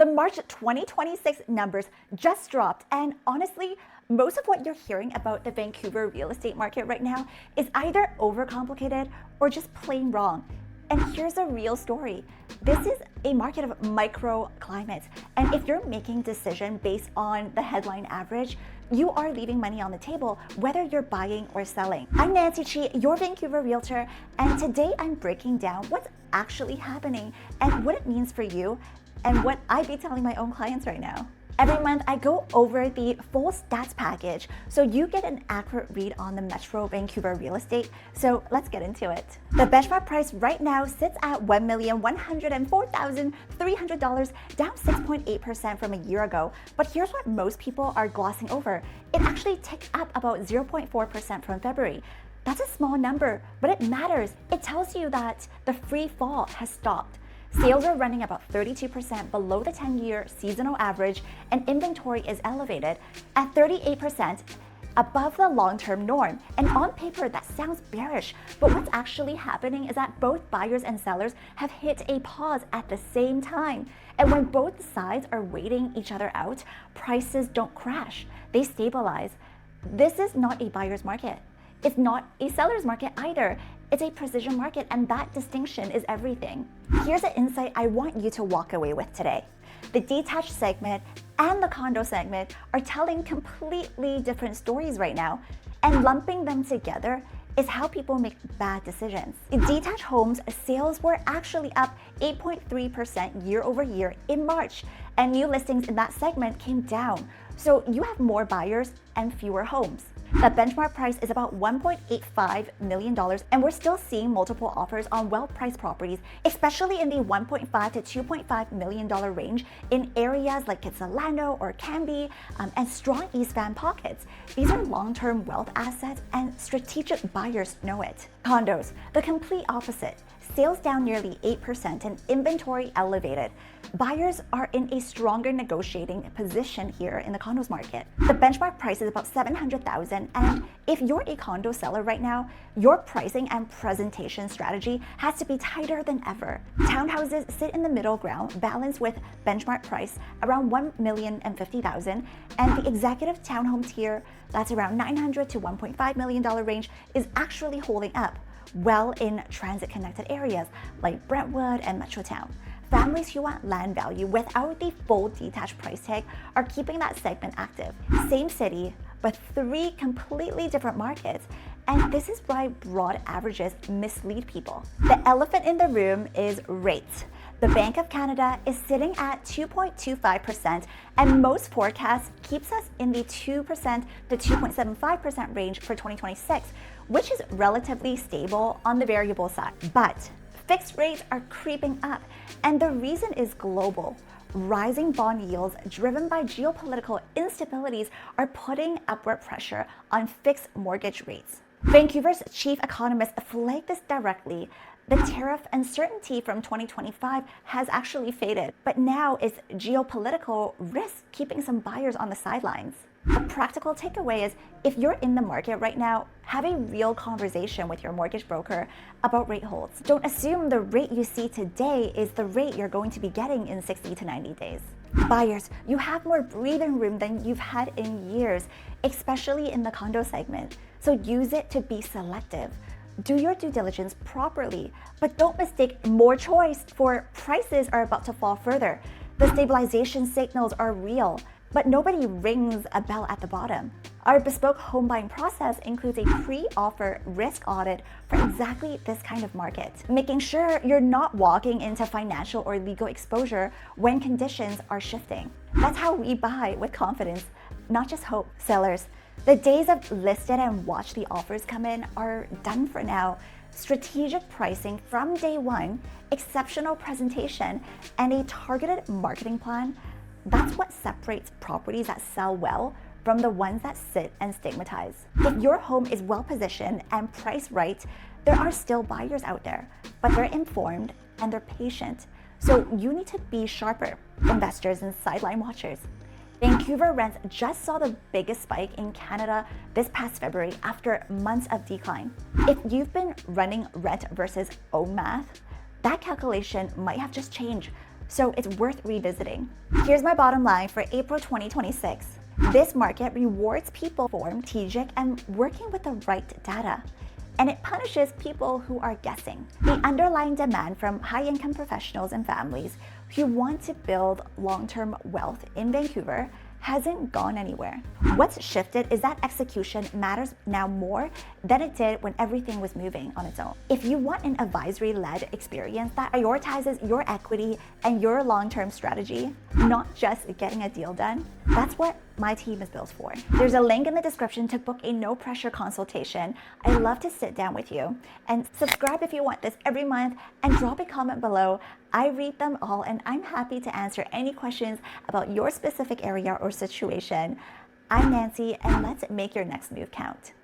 The March 2026 numbers just dropped, and honestly, most of what you're hearing about the Vancouver real estate market right now is either overcomplicated or just plain wrong. And here's a real story. This is a market of microclimates, and if you're making decisions based on the headline average, you are leaving money on the table, whether you're buying or selling. I'm Nancy Chi, your Vancouver realtor, and today I'm breaking down what's actually happening and what it means for you and what I'd be telling my own clients right now. Every month, I go over the full stats package so you get an accurate read on the Metro Vancouver real estate. So let's get into it. The benchmark price right now sits at $1,104,300, down 6.8% from a year ago. But here's what most people are glossing over. It actually ticked up about 0.4% from February. That's a small number, but it matters. It tells you that the free fall has stopped. Sales are running about 32% below the 10-year seasonal average, and inventory is elevated at 38% above the long-term norm. And on paper, that sounds bearish, but what's actually happening is that both buyers and sellers have hit a pause at the same time. And when both sides are waiting each other out, prices don't crash, they stabilize. This is not a buyer's market. It's not a seller's market either. It's a precision market, and that distinction is everything. Here's an insight I want you to walk away with today. The detached segment and the condo segment are telling completely different stories right now, and lumping them together is how people make bad decisions. In detached homes, sales were actually up 8.3% year over year in March, and new listings in that segment came down. So you have more buyers and fewer homes. The benchmark price is about $1.85 million, and we're still seeing multiple offers on well-priced properties, especially in the $1.5 to $2.5 million range in areas like Kitsilano or Canby, and strong East Van pockets. These are long-term wealth assets, and strategic buyers know it. Condos, the complete opposite. Sales down nearly 8% and inventory elevated. Buyers are in a stronger negotiating position here in the condos market. The benchmark price is about $700,000, and if you're a condo seller right now, your pricing and presentation strategy has to be tighter than ever. Townhouses sit in the middle ground, balanced with benchmark price around $1,050,000, and the executive townhome tier, that's around $900,000 to $1.5 million range, is actually holding up well in transit-connected areas like Brentwood and Metrotown. Families who want land value without the full detached price tag are keeping that segment active. Same city, but three completely different markets, and this is why broad averages mislead people. The elephant in the room is rates. The Bank of Canada is sitting at 2.25%, and most forecasts keeps us in the 2% to 2.75% range for 2026, which is relatively stable on the variable side. But fixed rates are creeping up, and the reason is global. Rising bond yields driven by geopolitical instabilities are putting upward pressure on fixed mortgage rates. Vancouver's chief economist flagged this directly. The tariff uncertainty from 2025 has actually faded, but now is geopolitical risk keeping some buyers on the sidelines. The practical takeaway is, if you're in the market right now, have a real conversation with your mortgage broker about rate holds. Don't assume the rate you see today is the rate you're going to be getting in 60 to 90 days. Buyers, you have more breathing room than you've had in years, especially in the condo segment. So use it to be selective. Do your due diligence properly, but don't mistake more choice for prices are about to fall further. The stabilization signals are real, but nobody rings a bell at the bottom. Our bespoke home buying process includes a pre-offer risk audit for exactly this kind of market, making sure you're not walking into financial or legal exposure when conditions are shifting. That's how we buy with confidence, not just hope. Sellers, the days of listed and watch the offers come in are done for now. Strategic pricing from day one, exceptional presentation, and a targeted marketing plan, that's what separates properties that sell well from the ones that sit and stigmatize. If your home is well positioned and priced right, there are still buyers out there, but they're informed and they're patient. So you need to be sharper, investors and sideline watchers. Vancouver rents just saw the biggest spike in Canada this past February after months of decline. If you've been running rent versus own math, that calculation might have just changed. so it's worth revisiting. Here's my bottom line for April 2026. This market rewards people for strategic and working with the right data, and it punishes people who are guessing. The underlying demand from high-income professionals and families who want to build long-term wealth in Vancouver hasn't gone anywhere. What's shifted is that execution matters now more than it did when everything was moving on its own. If you want an advisory-led experience that prioritizes your equity and your long-term strategy, not just getting a deal done, that's what my team is built for. There's a link in the description to book a no-pressure consultation. I'd love to sit down with you. And subscribe if you want this every month, and drop a comment below. I read them all, and I'm happy to answer any questions about your specific area or situation. I'm Nancy, and let's make your next move count.